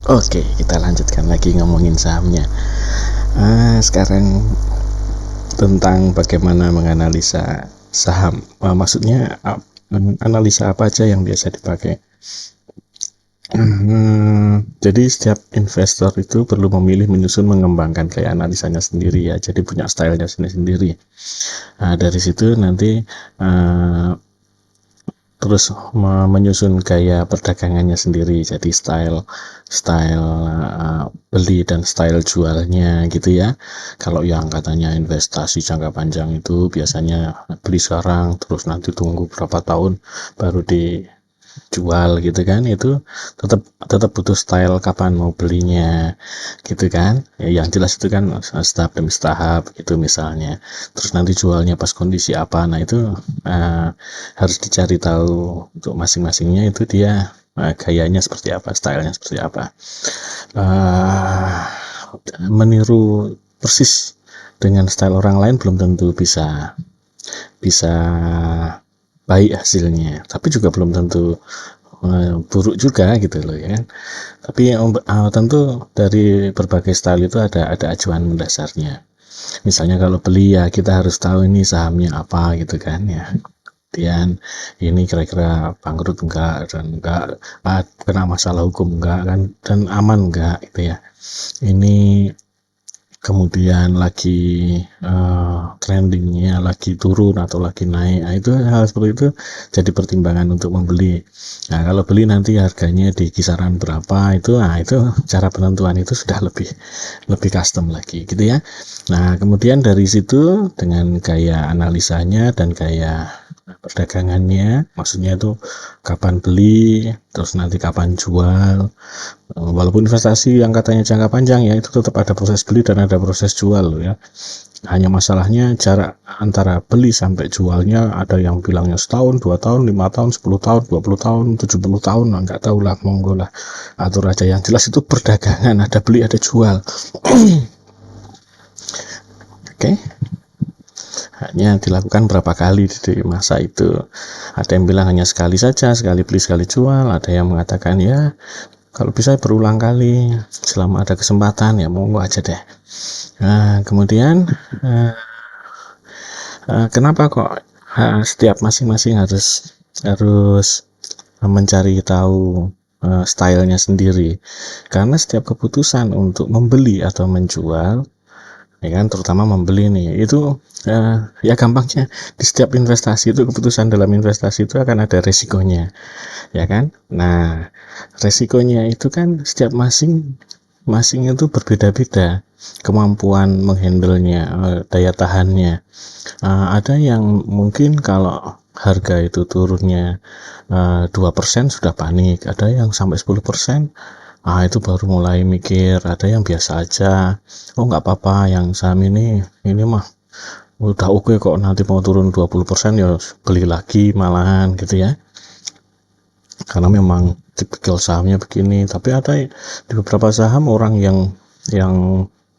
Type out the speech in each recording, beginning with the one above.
Oke, kita lanjutkan lagi ngomongin sahamnya. Sekarang tentang bagaimana menganalisa saham. Maksudnya analisa apa aja yang biasa dipakai. Jadi setiap investor itu perlu memilih, menyusun, mengembangkan kayak analisanya sendiri ya. Jadi punya stylenya sendiri-sendiri. Dari situ nanti terus menyusun gaya perdagangannya sendiri, jadi style beli dan style jualnya gitu ya. Kalau yang katanya investasi jangka panjang itu biasanya beli sekarang terus nanti tunggu berapa tahun baru dijual gitu kan, itu tetap butuh style kapan mau belinya gitu kan ya, yang jelas itu kan tahap demi tahap gitu misalnya. Terus nanti jualnya pas kondisi apa, nah itu harus dicari tahu untuk masing-masingnya, itu dia gayanya seperti apa, stylenya seperti apa. Meniru persis dengan style orang lain belum tentu bisa baik hasilnya, tapi juga belum tentu buruk juga gitu loh ya kan. Tapi tentu dari berbagai style itu ada acuan mendasarnya. Misalnya kalau beli ya kita harus tahu ini sahamnya apa gitu kan ya. Kemudian ini kira-kira bangkrut enggak, dan enggak kena masalah hukum enggak kan, dan aman enggak gitu ya. Ini kemudian lagi trendingnya lagi turun atau lagi naik, nah itu hal seperti itu jadi pertimbangan untuk membeli. Nah kalau beli nanti harganya di kisaran berapa, itu cara penentuan itu sudah lebih custom lagi gitu ya. Nah kemudian dari situ dengan gaya analisanya dan gaya perdagangannya, maksudnya itu kapan beli terus nanti kapan jual. Walaupun investasi yang katanya jangka panjang ya, itu tetap ada proses beli dan ada proses jual ya. Hanya masalahnya jarak antara beli sampai jualnya, ada yang bilangnya setahun, 2 tahun, 5 tahun, 10 tahun, 20 tahun, 70 tahun, nggak tahu lah, monggo lah atur aja. Yang jelas itu perdagangan, ada beli ada jual. Oke. Hanya dilakukan berapa kali di masa itu. Ada yang bilang hanya sekali saja, sekali beli sekali jual. Ada yang mengatakan ya kalau bisa berulang kali selama ada kesempatan, ya monggo aja deh. Nah kemudian kenapa kok setiap masing-masing harus mencari tahu stylenya sendiri? Karena setiap keputusan untuk membeli atau menjual ya kan, terutama membeli nih, itu ya gampangnya di setiap investasi itu, keputusan dalam investasi itu akan ada resikonya ya kan. Nah resikonya itu kan setiap masing itu berbeda-beda kemampuan menghandlenya, daya tahannya. Ada yang mungkin kalau harga itu turunnya 2% sudah panik, ada yang sampai 10%. Itu baru mulai mikir, ada yang biasa aja, oh nggak apa-apa, yang saham ini mah udah oke kok, nanti mau turun 20% ya beli lagi malahan gitu ya, karena memang tipikal sahamnya begini. Tapi ada di beberapa saham orang yang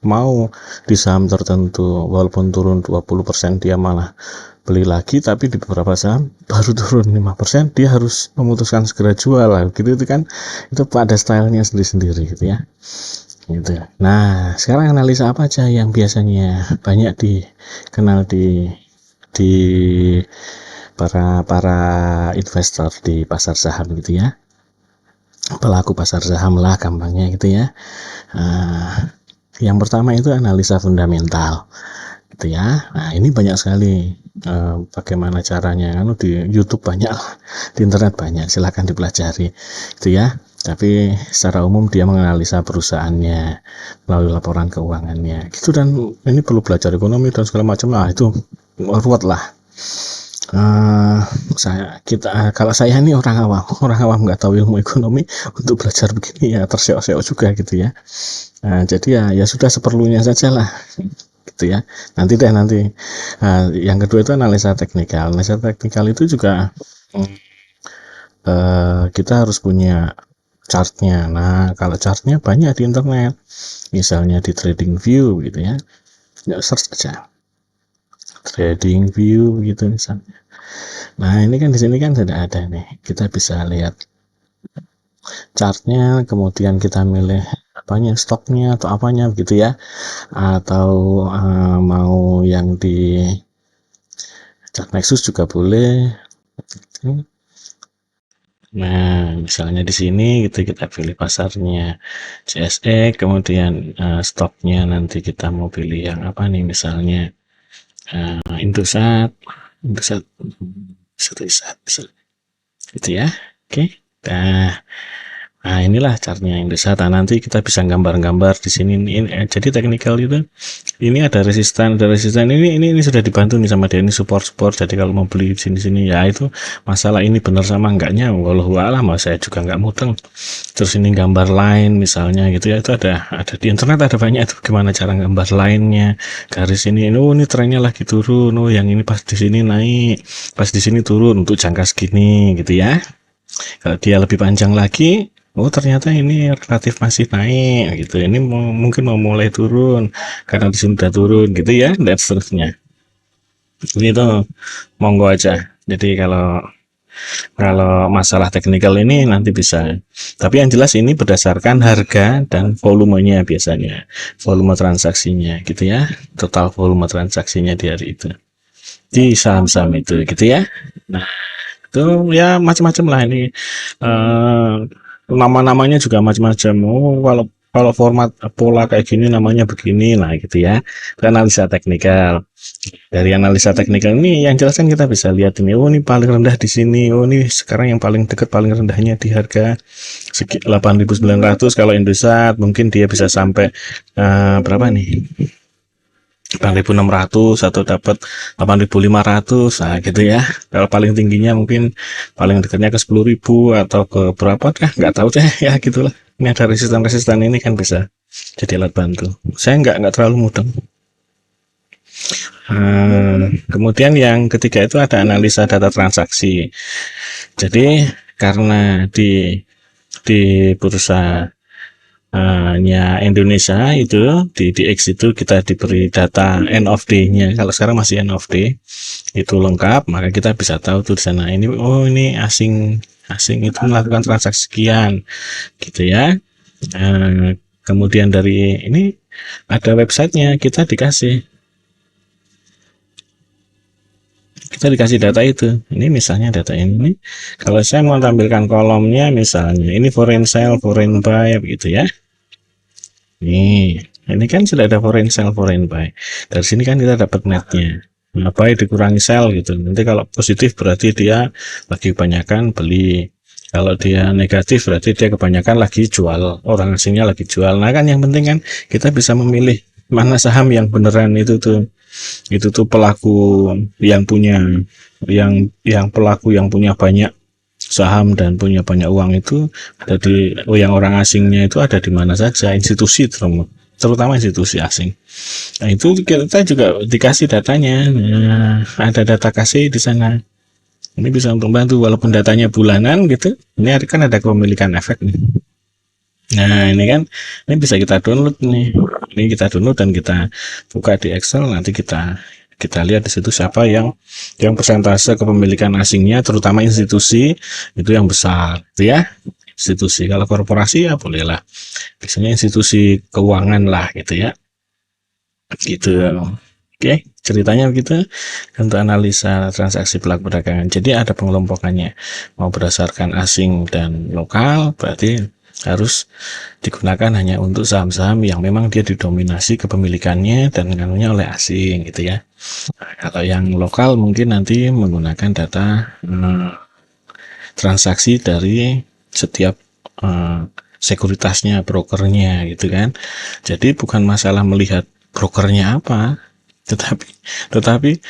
mau di saham tertentu walaupun turun 20% dia malah beli lagi, tapi di beberapa saham baru turun 5% dia harus memutuskan segera jual gitu. Itu kan itu pada stylenya sendiri-sendiri gitu ya gitu. Nah sekarang analisa apa aja yang biasanya banyak dikenal di para investor di pasar saham gitu ya, pelaku pasar saham lah gampangnya gitu ya. Yang pertama itu analisa fundamental gitu ya. Nah ini banyak sekali bagaimana caranya, kan di YouTube banyak, di internet banyak, silahkan dipelajari gitu ya. Tapi secara umum dia menganalisa perusahaannya melalui laporan keuangannya gitu, dan ini perlu belajar ekonomi dan segala macam. Itu ruwet lah. Kalau saya ini orang awam nggak tahu ilmu ekonomi, untuk belajar begini ya terseok-seok juga gitu ya. Jadi ya sudah seperlunya saja lah gitu ya. Nanti yang kedua itu analisa teknikal. Analisa teknikal itu juga kita harus punya chartnya. Nah kalau chartnya banyak di internet, misalnya di TradingView gitu ya, search aja TradingView gitu misalnya. Nah ini kan di sini kan sudah ada nih, kita bisa lihat chartnya, kemudian kita milih apanya, stoknya atau apanya gitu ya, atau mau yang di chart Nexus juga boleh. Nah, misalnya di sini gitu kita pilih pasarnya CSE, kemudian stoknya nanti kita mau pilih yang apa nih, misalnya Indosat, Indosat, Indosat, gitu ya. Oke. Nah, inilah caranya Indosat. Nah, nanti kita bisa gambar-gambar di sini. Jadi teknikal itu ini ada resistan ini sudah dibantu nih sama dia, ini support. Jadi kalau mau beli sini ya itu masalah ini benar sama enggaknya wallahu a'lam, saya juga enggak mudeng. Terus ini gambar line misalnya gitu ya, itu ada di internet, ada banyak itu gimana cara gambar line-nya, garis ini ini trennya lagi turun, yang ini pas di sini naik, pas di sini turun untuk jangka segini gitu ya. Kalau dia lebih panjang lagi, ternyata ini relatif masih naik gitu. Ini mungkin mau mulai turun karena di sini udah turun gitu ya, dan seterusnya. Ini tuh monggo aja. Jadi kalau kalau masalah teknikal ini nanti bisa. Tapi yang jelas ini berdasarkan harga dan volumenya biasanya. Volume transaksinya gitu ya. Total volume transaksinya di hari itu. Di saham-saham itu gitu ya. Nah, itu ya macam-macam lah ini. Nama-namanya juga macam-macam. Kalau kalau format pola kayak gini namanya begini lah gitu ya. Itu analisa teknikal. Dari analisa teknikal ini yang jelas kan kita bisa lihat ini, ini paling rendah di sini, ini sekarang yang paling dekat paling rendahnya di harga 8.900. Kalau Indosat mungkin dia bisa sampai berapa nih, 8.600 atau dapat 8.500, nah gitu ya. Kalau paling tingginya mungkin paling dekatnya ke 10.000 atau ke berapa deh, nggak tahu deh ya gitulah. Ini ada resistan ini kan bisa jadi alat bantu. Saya nggak terlalu mudah. Kemudian yang ketiga itu ada analisa data transaksi. Jadi karena di bursa Indonesia itu di DX itu kita diberi data end of day-nya. Kalau sekarang masih end of day itu lengkap, maka kita bisa tahu tuh di sana ini ini asing itu melakukan transaksi sekian gitu ya. Kemudian dari ini ada websitenya, kita dikasih data itu. Ini misalnya data ini, kalau saya mau tampilkan kolomnya misalnya ini foreign sell, foreign buy gitu ya. Ini kan sudah ada foreign sell, foreign buy. Dari sini kan kita dapat netnya. Buy dikurangi sell gitu. Nanti kalau positif berarti dia lagi kebanyakan beli. Kalau dia negatif berarti dia kebanyakan lagi jual. Orang asingnya lagi jual. Nah kan yang penting kan kita bisa memilih mana saham yang beneran itu tuh pelaku yang punya pelaku yang punya banyak saham dan punya banyak uang itu ada di yang orang asingnya itu ada di mana saja, institusi terutama institusi asing. Nah itu kita juga dikasih datanya. Nah, ada data kasih di sana. Ini bisa untuk bantu walaupun datanya bulanan gitu. Ini kan ada kepemilikan efek nih. Nah ini kan ini bisa kita download nih. Ini kita download dan kita buka di Excel, nanti kita lihat di situ siapa yang persentase kepemilikan asingnya, terutama institusi itu yang besar, gitu ya. Institusi, kalau korporasi ya bolehlah. Biasanya institusi keuangan lah, gitu ya. Gitu. Oke, ceritanya begitu untuk analisa transaksi pelaku perdagangan. Jadi ada pengelompokannya. Mau berdasarkan asing dan lokal, berarti harus digunakan hanya untuk saham-saham yang memang dia didominasi kepemilikannya dan nganunya oleh asing gitu ya. Nah, kalau yang lokal mungkin nanti menggunakan data transaksi dari setiap sekuritasnya, brokernya gitu kan. Jadi bukan masalah melihat brokernya apa, tetapi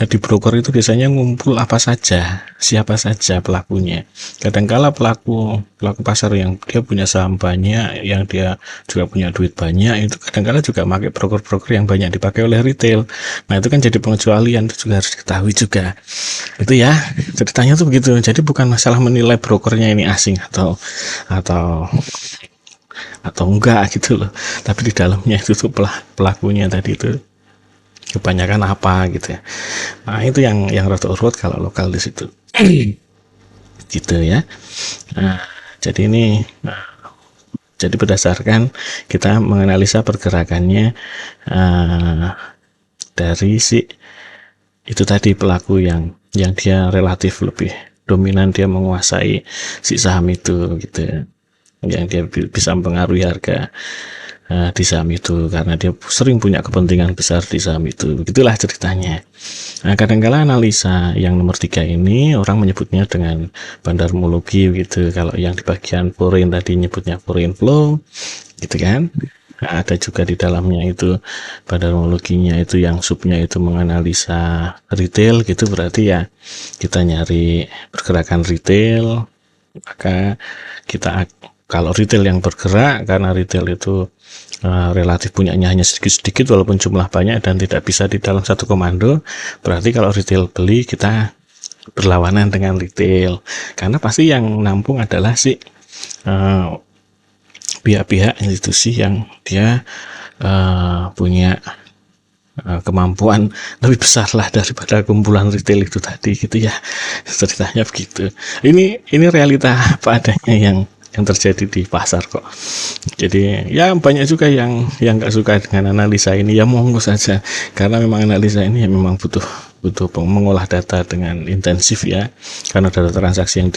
di broker itu biasanya ngumpul apa saja, siapa saja pelakunya. Kadangkala pelaku pasar yang dia punya saham banyak, yang dia juga punya duit banyak, itu kadangkala juga pakai broker-broker yang banyak dipakai oleh retail. Nah itu kan jadi pengecualian, itu juga harus diketahui juga. Itu ya ceritanya tuh begitu. Jadi bukan masalah menilai brokernya ini asing atau enggak gitu loh, tapi di dalamnya itu tuh pelakunya tadi itu kebanyakan apa gitu ya. Nah itu yang rada urut kalau lokal di situ gitu ya. Nah Jadi ini jadi berdasarkan kita menganalisa pergerakannya dari si itu tadi pelaku yang dia relatif lebih dominan, dia menguasai si saham itu gitu, yang dia bisa mempengaruhi harga di saham itu karena dia sering punya kepentingan besar di saham itu. Begitulah ceritanya. Nah, kadang-kala analisa yang nomor 3 ini orang menyebutnya dengan bandarmologi gitu. Kalau yang di bagian foreign tadi nyebutnya foreign flow gitu kan. Nah, ada juga di dalamnya itu bandarmologinya itu yang subnya itu menganalisa retail gitu, berarti ya kita nyari pergerakan retail, maka kita kalau retail yang bergerak karena retail itu relatif punyanya hanya sedikit-sedikit walaupun jumlah banyak dan tidak bisa di dalam satu komando, berarti kalau retail beli kita berlawanan dengan retail, karena pasti yang nampung adalah si pihak-pihak institusi yang dia punya kemampuan lebih besar lah daripada kumpulan retail itu tadi gitu ya, ceritanya begitu. Ini realita apa adanya yang terjadi di pasar kok. Jadi ya banyak juga yang nggak suka dengan analisa ini, ya monggo saja, karena memang analisa ini ya memang butuh mengolah data dengan intensif ya, karena data transaksi yang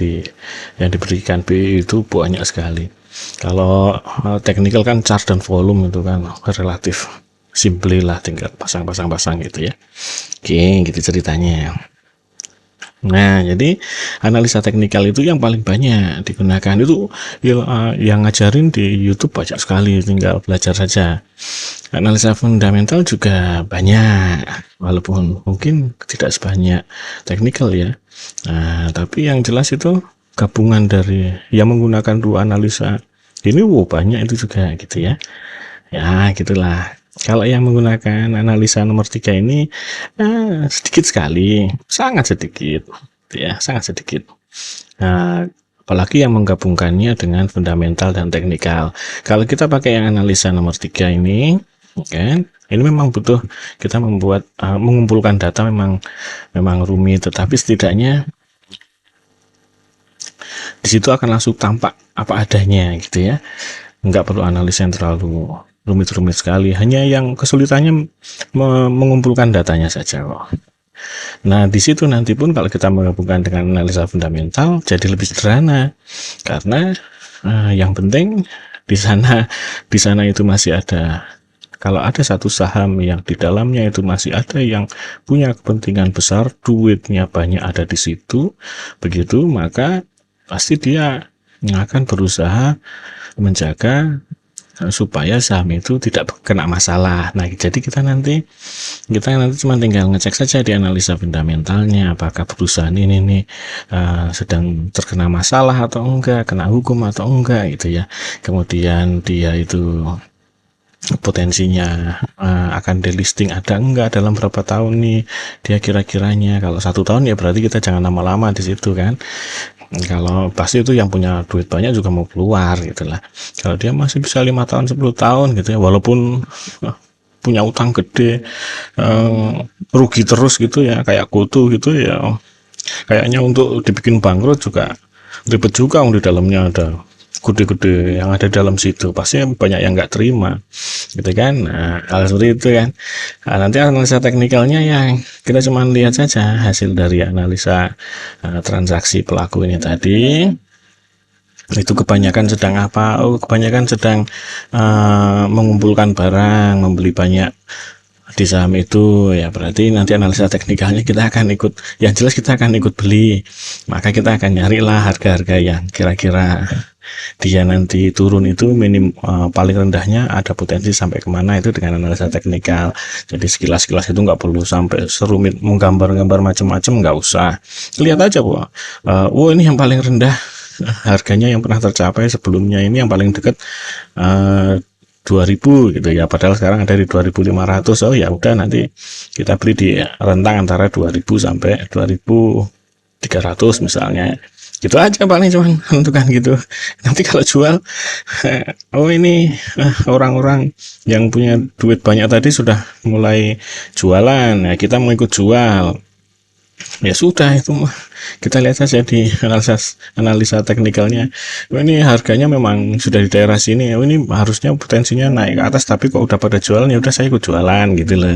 diberikan BI itu banyak sekali. Kalau teknikal kan chart dan volume itu kan relatif simple lah, tinggal pasang gitu ya. Oke, gitu ceritanya. Nah, jadi analisa teknikal itu yang paling banyak digunakan itu yang ngajarin di YouTube banyak sekali, tinggal belajar saja. Analisa fundamental juga banyak, walaupun mungkin tidak sebanyak teknikal ya. Nah, tapi yang jelas itu gabungan dari yang menggunakan dua analisa ini banyak itu juga gitu ya. Ya, gitulah. Kalau yang menggunakan analisa nomor 3 ini sedikit sekali, sangat sedikit, ya, sangat sedikit. Nah, apalagi yang menggabungkannya dengan fundamental dan teknikal. Kalau kita pakai yang analisa nomor 3 ini, kan, ini memang butuh kita mengumpulkan data, memang rumit, tetapi setidaknya di situ akan langsung tampak apa adanya gitu ya. Nggak perlu analisa yang terlalu rumit-rumit sekali, hanya yang kesulitannya mengumpulkan datanya saja kok. Nah, di situ nanti pun kalau kita menggabungkan dengan analisa fundamental jadi lebih sederhana, karena yang penting di sana itu masih ada, kalau ada satu saham yang di dalamnya itu masih ada yang punya kepentingan besar, duitnya banyak ada di situ, begitu maka pasti dia akan berusaha menjaga supaya saham itu tidak kena masalah. Nah, jadi kita nanti cuma tinggal ngecek saja di analisa fundamentalnya, apakah perusahaan ini nih sedang terkena masalah atau enggak, kena hukum atau enggak gitu ya. Kemudian dia itu potensinya akan delisting ada enggak dalam berapa tahun nih dia kira-kiranya. Kalau 1 tahun ya berarti kita jangan lama-lama di situ kan. Kalau pasti itu yang punya duit banyak juga mau keluar gitulah. Kalau dia masih bisa 5 tahun 10 tahun gitu ya, walaupun punya utang gede, rugi terus gitu ya, kayak Goto gitu ya, kayaknya untuk dibikin bangkrut juga ribet juga, di dalamnya ada gede-gede yang ada dalam situ, pasti banyak yang nggak terima gitu kan. Nah, hal seperti itu kan. Nah, nanti analisa teknikalnya yang kita cuma lihat saja hasil dari analisa transaksi pelaku ini tadi, itu kebanyakan sedang apa, kebanyakan sedang mengumpulkan barang, membeli banyak di saham itu ya, berarti nanti analisa teknikalnya kita akan ikut, yang jelas kita akan ikut beli, maka kita akan nyarilah harga-harga yang kira-kira dia nanti turun itu paling rendahnya ada potensi sampai kemana, itu dengan analisa teknikal. Jadi sekilas-sekilas itu nggak perlu sampai serumit menggambar-gambar macam-macam, nggak usah, lihat aja ini yang paling rendah harganya yang pernah tercapai sebelumnya, ini yang paling dekat 2000 gitu ya, padahal sekarang ada di 2500. Oh ya udah, nanti kita beli di rentang antara 2000 sampai 2300 misalnya, gitu aja paling, cuman menentukan gitu. Nanti kalau jual ini orang-orang yang punya duit banyak tadi sudah mulai jualan, ya kita mau ikut jual. Ya sudah, itu mah kita lihat saja di analisa teknikalnya. Oh, ini harganya memang sudah di daerah sini. Oh, ini harusnya potensinya naik ke atas, tapi kok udah pada jualan, ya udah saya ikut jualan gitu loh.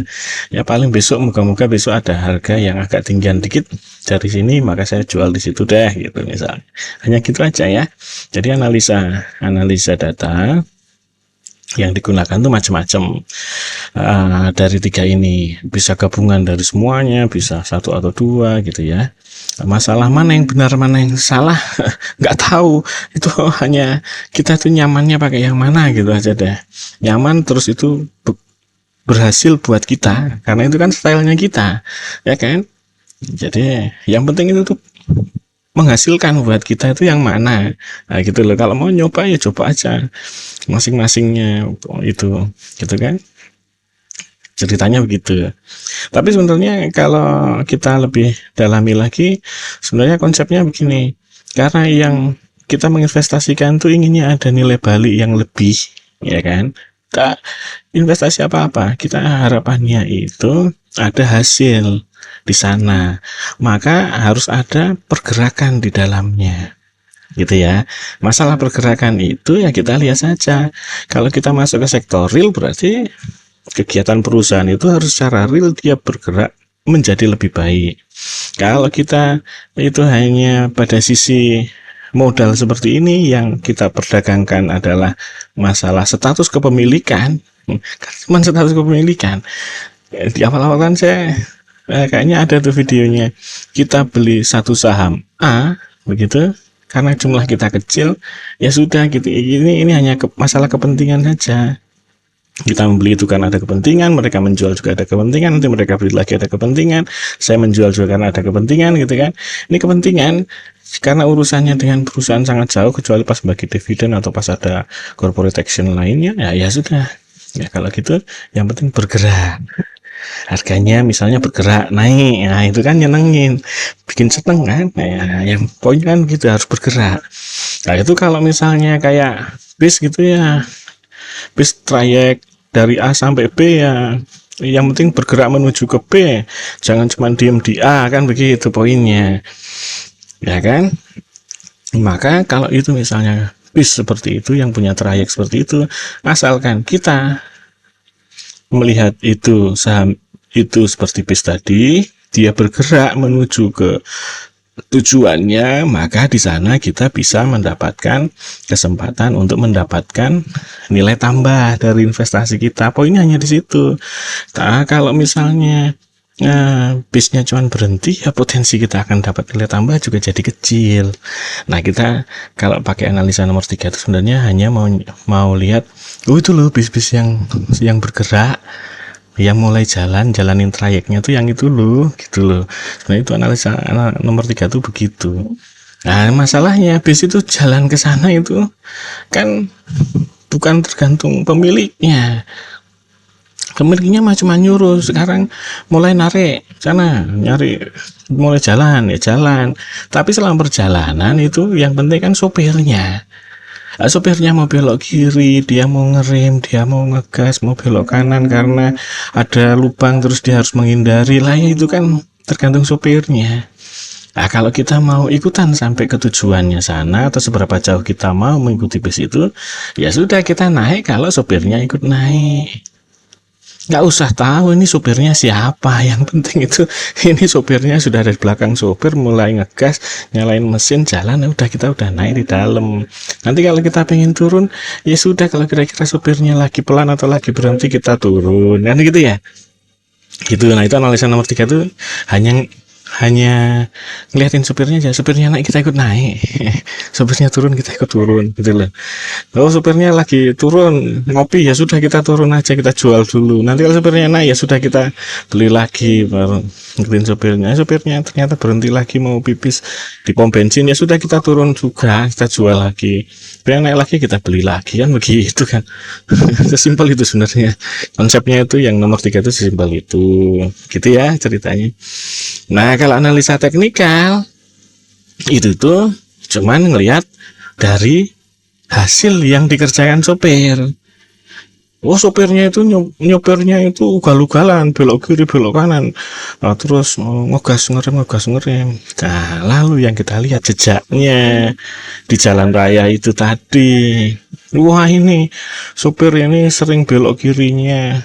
Ya paling besok, moga-moga besok ada harga yang agak tinggian dikit dari sini, maka saya jual di situ deh gitu misalnya. Hanya gitu aja ya. Jadi analisa analisa data yang digunakan tuh macam-macam. Dari tiga ini bisa gabungan dari semuanya, bisa satu atau dua gitu ya. Masalah mana yang benar mana yang salah nggak tahu, itu hanya kita tuh nyamannya pakai yang mana gitu aja deh. Nyaman terus itu berhasil buat kita karena itu kan stylenya kita, ya kan. Jadi yang penting itu tuh menghasilkan buat kita itu yang mana, nah gitu loh. Kalau mau nyoba ya coba aja masing-masingnya itu, gitu kan, ceritanya begitu. Tapi sebenarnya kalau kita lebih dalami lagi, sebenarnya konsepnya begini. Karena yang kita menginvestasikan tuh inginnya ada nilai balik yang lebih, ya kan? Tak investasi apa-apa, kita harapannya itu ada hasil di sana. Maka harus ada pergerakan di dalamnya. Gitu ya. Masalah pergerakan itu ya kita lihat saja. Kalau kita masuk ke sektor real, berarti kegiatan perusahaan itu harus secara real dia bergerak menjadi lebih baik. Kalau kita itu hanya pada sisi modal seperti ini, yang kita perdagangkan adalah masalah status kepemilikan, cuma status kepemilikan. Di awal-awal kan saya kayaknya ada tuh videonya, kita beli satu saham A begitu, karena jumlah kita kecil, ya sudah gitu. Ini hanya masalah kepentingan saja. Kita membeli itu karena ada kepentingan, mereka menjual juga ada kepentingan, nanti mereka beli lagi ada kepentingan, saya menjual juga karena ada kepentingan gitu kan. Ini kepentingan karena urusannya dengan perusahaan sangat jauh, kecuali pas bagi dividen atau pas ada corporate action lainnya, ya sudah. Ya kalau gitu yang penting bergerak. Harganya misalnya bergerak naik, nah itu kan nyenengin, bikin seneng kan. Nah, yang poinnya kan gitu, harus bergerak. Nah itu kalau misalnya kayak bis gitu ya, bis trayek dari A sampai B ya, yang penting bergerak menuju ke B, jangan cuma diem di A, kan begitu poinnya, ya kan. Maka kalau itu misalnya bis seperti itu yang punya trayek seperti itu, asalkan kita melihat itu saham itu seperti bis tadi, dia bergerak menuju ke tujuannya, maka di sana kita bisa mendapatkan kesempatan untuk mendapatkan nilai tambah dari investasi kita. Poinnya hanya di situ. Nah, kalau misalnya bisnya cuma berhenti, ya potensi kita akan dapat nilai tambah juga jadi kecil. Nah, kita kalau pakai analisa nomor 3 itu sebenarnya hanya mau lihat, oh itu loh bis-bis yang bergerak, yang mulai jalanin trayeknya tuh yang itu loh, gitu loh. Nah itu analisa nomor 3 tuh begitu. Nah masalahnya bis itu jalan ke sana itu kan bukan tergantung pemiliknya. Pemiliknya mah cuma nyuruh, sekarang mulai narik sana, nyari mulai jalan ya jalan. Tapi selama perjalanan itu yang penting kan sopirnya. Sopirnya mau belok kiri, dia mau ngerem, dia mau ngegas, mau belok kanan karena ada lubang terus dia harus menghindari lah, ya itu kan tergantung sopirnya. Nah kalau kita mau ikutan sampai ke tujuannya sana, atau seberapa jauh kita mau mengikuti bis itu, ya sudah kita naik kalau sopirnya ikut naik. Nggak usah tahu ini sopirnya siapa, yang penting itu ini sopirnya sudah ada di belakang sopir, mulai ngegas, nyalain mesin, jalan, udah kita udah naik di dalam. Nanti kalau kita pengen turun, ya sudah, kalau kira-kira sopirnya lagi pelan atau lagi berhenti, kita turun, kan gitu ya. Gitu. Nah itu analisa nomor 3 tuh hanya ngeliatin supirnya aja, supirnya naik kita ikut naik, supirnya turun kita ikut turun, gitu loh. Kalau supirnya lagi turun ngopi, ya sudah kita turun aja, kita jual dulu. Nanti kalau supirnya naik, ya sudah kita beli lagi, baru ngikutin supirnya ternyata berhenti lagi mau pipis di pom bensin, ya sudah kita turun juga, kita jual lagi. Supirnya naik lagi, kita beli lagi, kan begitu kan. Sesimpel itu sebenarnya konsepnya, itu yang nomor 3 itu sesimpel itu, gitu ya ceritanya. Nah kalau analisa teknikal itu tuh cuman ngelihat dari hasil yang dikerjakan sopir. Oh, sopirnya itu nyopirnya itu ugal-ugalan, belok kiri, belok kanan. Nah, terus ngegas ngerem, ngegas ngerem. Nah, lalu yang kita lihat jejaknya di jalan raya itu tadi. Wah, ini sopir ini sering belok kirinya.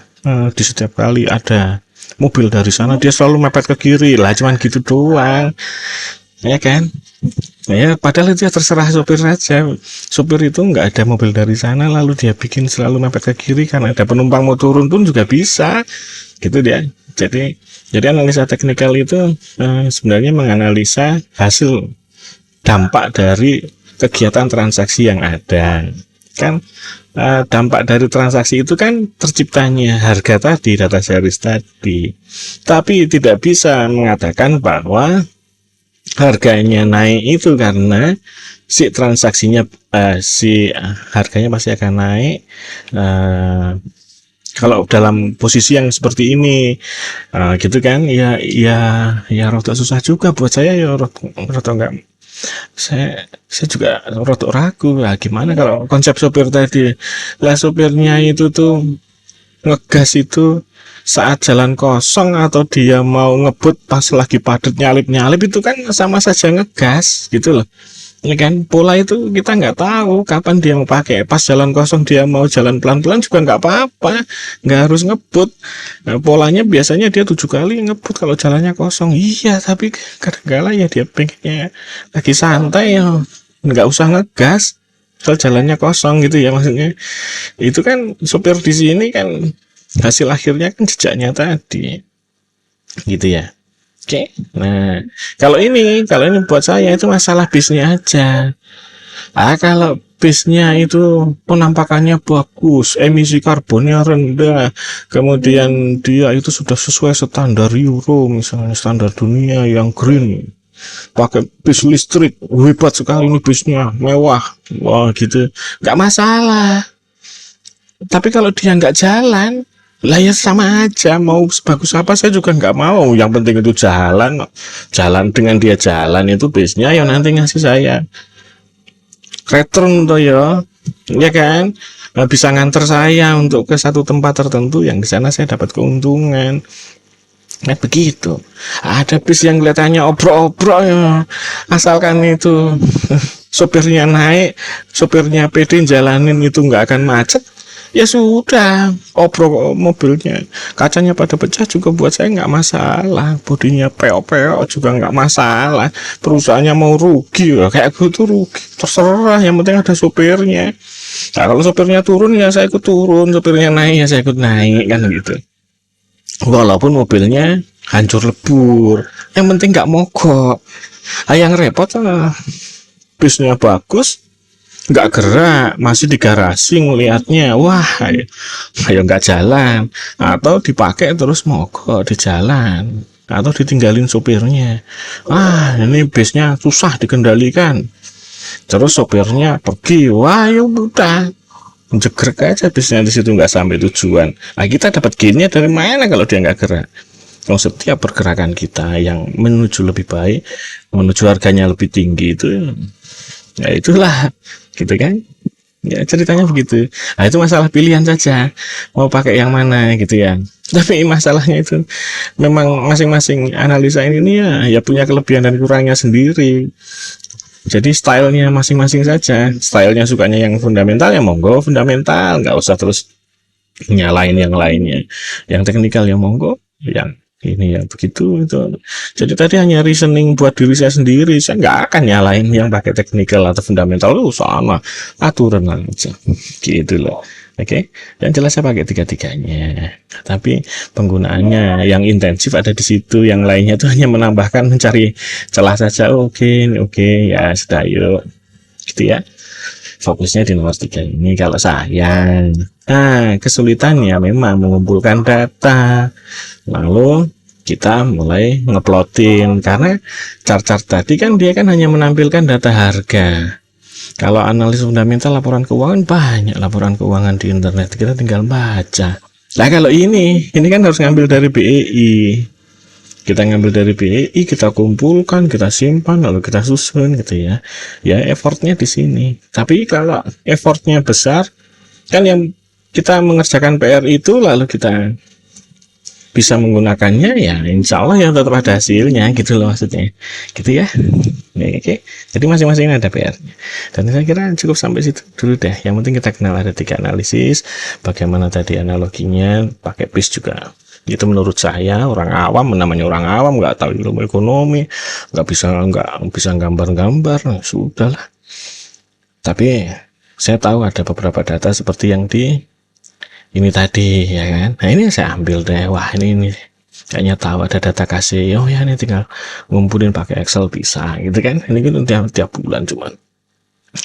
Di setiap kali ada mobil dari sana dia selalu mepet ke kiri lah, cuman gitu doang, ya kan? Ya, padahal itu ya terserah sopir saja. Sopir itu nggak ada mobil dari sana, lalu dia bikin selalu mepet ke kiri karena ada penumpang mau turun pun juga bisa, gitu dia. Jadi analisa teknikal itu sebenarnya menganalisa hasil dampak dari kegiatan transaksi yang ada. Kan dampak dari transaksi itu kan terciptanya harga tadi, data series tadi. Tapi tidak bisa mengatakan bahwa harganya naik itu karena si transaksinya si harganya pasti akan naik kalau dalam posisi yang seperti ini, gitu kan? Ya rada susah juga buat saya, ya rada enggak, saya juga rada ragu lah gimana kalau konsep sopir tadi lah, sopirnya itu tuh ngegas itu saat jalan kosong atau dia mau ngebut pas lagi padat nyalip-nyalip, itu kan sama saja ngegas gitu loh. Ini kan pola itu kita nggak tahu kapan dia mau pakai. Pas jalan kosong dia mau jalan pelan-pelan juga nggak apa-apa, nggak harus ngebut. Nah, polanya biasanya dia 7 kali ngebut kalau jalannya kosong. Iya, tapi kadang-kala ya dia pengennya lagi santai ya, nggak usah ngegas kalau jalannya kosong gitu ya, maksudnya. Itu kan sopir di sini kan hasil akhirnya kan jejaknya tadi, gitu ya. Oke. Nah, kalau ini buat saya itu masalah bisnya aja. Kalau bisnya itu penampakannya bagus, emisi karbonnya rendah, kemudian dia itu sudah sesuai standar Euro, misalnya standar dunia yang green, pakai bis listrik, hebat sekali ini bisnya, mewah, wah gitu, nggak masalah. Tapi kalau dia nggak jalan, lah ya sama aja, mau sebagus apa saya juga nggak mau. Yang penting itu jalan, jalan dengan dia jalan itu bisnya ya nanti ngasih saya return tuh ya kan. Nah, bisa nganter saya untuk ke satu tempat tertentu yang di sana saya dapat keuntungan. Nah begitu. Ada bis yang kelihatannya obrok-obrok ya, asalkan itu sopirnya naik, sopirnya pede jalanin itu nggak akan macet, ya sudah, obrol mobilnya, kacanya pada pecah juga buat saya nggak masalah, bodinya peok-peok juga nggak masalah, perusahaannya mau rugi ya kayak gitu rugi, terserah, yang penting ada sopirnya. Nah kalau sopirnya turun ya saya ikut turun, sopirnya naik ya saya ikut naik, kan gitu. Walaupun mobilnya hancur lebur, yang penting nggak mogok. Yang repot bisnya bagus nggak gerak, masih di garasi ngelihatnya, wah ayo nggak jalan, atau dipakai terus mogok di jalan, atau ditinggalin sopirnya. Ini bisnya susah dikendalikan, terus sopirnya pergi, wah ya udah jegrek aja bisnya di situ, nggak sampai tujuan. Kita dapat gainnya dari mana kalau dia nggak gerak? Setiap pergerakan kita yang menuju lebih baik, menuju harganya lebih tinggi itu, ya itulah, gitu kan? Ya ceritanya begitu. Itu masalah pilihan saja, mau pakai yang mana gitu ya. Tapi masalahnya itu memang masing-masing analisa ini ya punya kelebihan dan kurangnya sendiri. Jadi stylenya masing-masing saja. Stylenya sukanya yang fundamental, ya monggo fundamental, nggak usah terus nyalain yang lainnya. Yang teknikal ya monggo, yang ini ya begitu itu. Jadi tadi hanya reasoning buat diri saya sendiri, saya nggak akan nyalain yang pakai teknikal atau fundamental, sama aturan aja, gitu loh. Oke, yang jelas saya pakai tiga-tiganya, tapi penggunaannya yang intensif ada di situ, yang lainnya itu hanya menambahkan, mencari celah saja. Oke ya sudah, yuk gitu ya, fokusnya di nomor 3 ini kalau saya. Kesulitannya memang mengumpulkan data, lalu kita mulai ngeplotin, karena chart-chart tadi kan dia kan hanya menampilkan data harga. Kalau analis fundamental laporan keuangan, banyak laporan keuangan di internet, kita tinggal baca. Nah kalau ini kan harus ngambil dari BEI. Kita ngambil dari BEI, kita kumpulkan, kita simpan, lalu kita susun gitu ya. Ya effortnya di sini. Tapi kalau effortnya besar, kan yang kita mengerjakan PR itu lalu kita bisa menggunakannya, ya insya Allah ya tetap ada hasilnya gitu loh maksudnya, gitu ya. Oke, jadi masing-masing ada PR-nya. Dan saya kira cukup sampai situ dulu deh. Yang penting kita kenal ada 3 analisis, bagaimana tadi analoginya, pakai PIS juga. Itu menurut saya orang awam, namanya orang awam nggak tahu ilmu ekonomi, nggak bisa gambar-gambar, nah, sudahlah. Tapi saya tahu ada beberapa data seperti yang di ini tadi ya kan. Nah ini saya ambil deh, wah ini kayaknya tahu ada data kasih, oh ya ini tinggal ngumpulin pakai Excel bisa gitu kan. Ini kan tiap bulan cuman,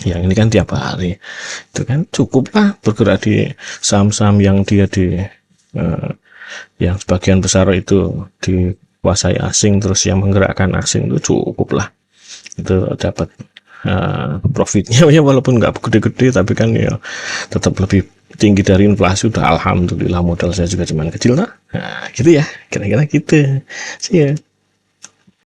yang ini kan tiap hari, itu kan cukup lah bergerak di saham-saham yang dia di yang sebagian besar itu dikuasai asing, terus yang menggerakkan asing itu cukup lah, itu dapat profitnya ya, walaupun nggak gede-gede tapi kan ya tetap lebih tinggi dari inflasi. Udah alhamdulillah, modal saya juga cuman kecil nah gitu ya, kira-kira gitu sih ya.